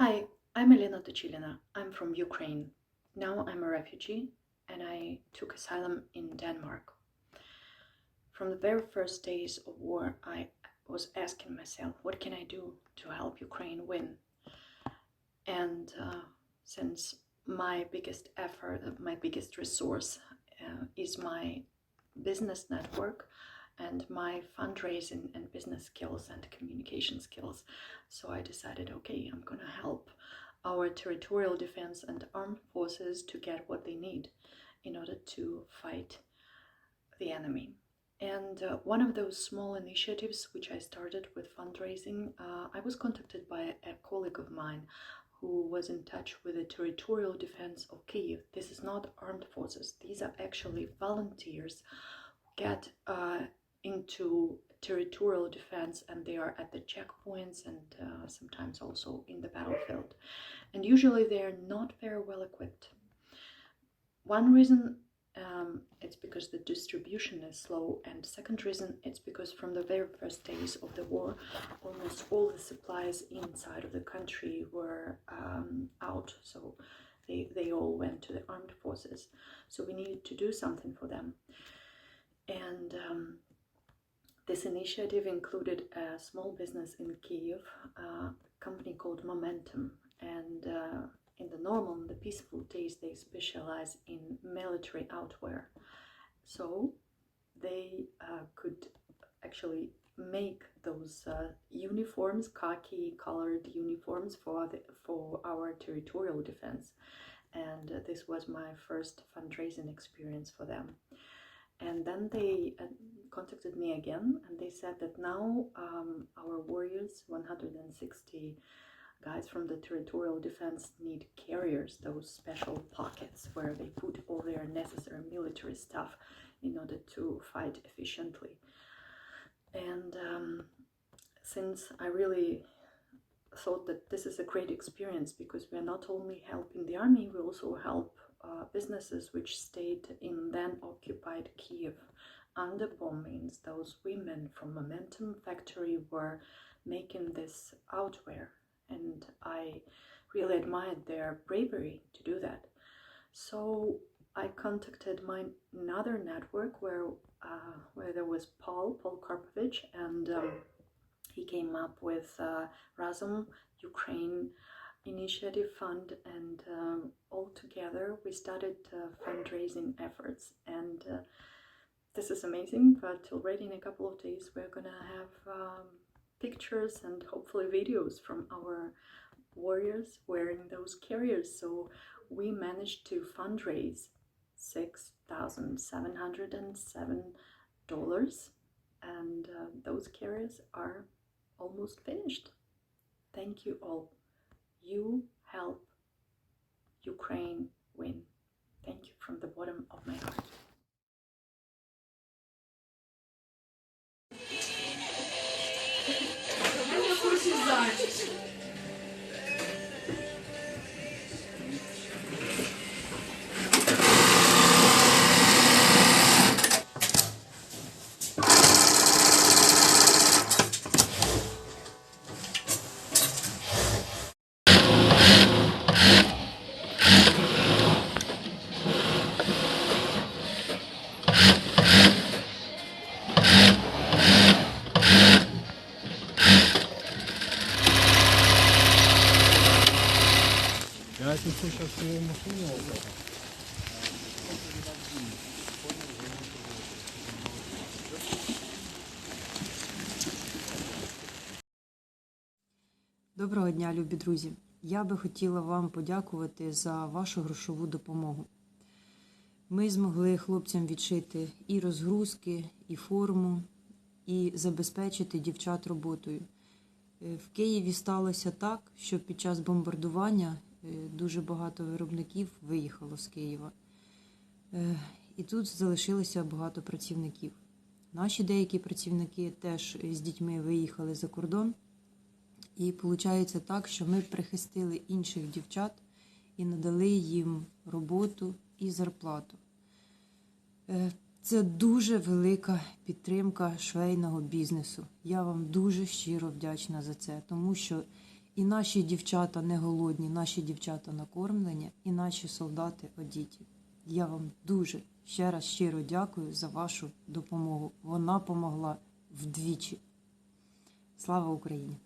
Hi, I'm Elena Tochilina. I'm from Ukraine. Now I'm a refugee and I took asylum in Denmark. From the very first days of war, I was asking myself, what can I do to help Ukraine win? And since my biggest effort, my biggest resource is my business network and my fundraising and business skills and communication skills. So I decided, okay, I'm gonna help our territorial defense and armed forces to get what they need in order to fight the enemy. And one of those small initiatives which I started with fundraising, I was contacted by a colleague of mine who was in touch with the territorial defense of Kyiv. This is not armed forces, these are actually volunteers who get into territorial defense, and they are at the checkpoints and sometimes also in the battlefield. And usually they are not very well equipped. One reason it's because the distribution is slow, and second reason it's because from the very first days of the war almost all the supplies inside of the country were out, so they all went to the armed forces. So we needed to do something for them. And this initiative included a small business in Kyiv, a company called Momentum, and in the peaceful days, they specialize in military outwear. So they could actually make those uniforms, khaki-colored uniforms for our territorial defense. And this was my first fundraising experience for them. And then they contacted me again, and they said that now our warriors, 160 guys from the territorial defense, need carriers, those special pockets where they put all their necessary military stuff in order to fight efficiently. And since I really thought that this is a great experience, because we are not only helping the army, we also help businesses which stayed in then occupied Kyiv under bombings. Those women from Momentum factory were making this outwear, and I really admired their bravery to do that. So I contacted my another network where there was Paul Karpovich, and he came up with Razum Ukraine Initiative Fund, and all together we started fundraising efforts. And this is amazing, but already in a couple of days we're gonna have pictures and hopefully videos from our warriors wearing those carriers. So we managed to fundraise $6,707, and those carriers are almost finished. Thank you all. You help Ukraine win. Thank you from the bottom of my heart. Я отнесу сейчас свою машину. Доброго дня, любі друзі! Я би хотіла вам подякувати за вашу грошову допомогу. Ми змогли хлопцям відшити і розгрузки, і форму, і забезпечити дівчат роботою. В Києві сталося так, що під час бомбардування дуже багато виробників виїхало з Києва. І тут залишилося багато працівників. Наші деякі працівники теж з дітьми виїхали за кордон. І виходить так, що ми прихистили інших дівчат і надали їм роботу і зарплату. Це дуже велика підтримка швейного бізнесу. Я вам дуже щиро вдячна за це, тому що І наші дівчата не голодні, наші дівчата накормлені, і наші солдати одіті. Я вам дуже ще раз щиро дякую за вашу допомогу. Вона помогла вдвічі. Слава Україні!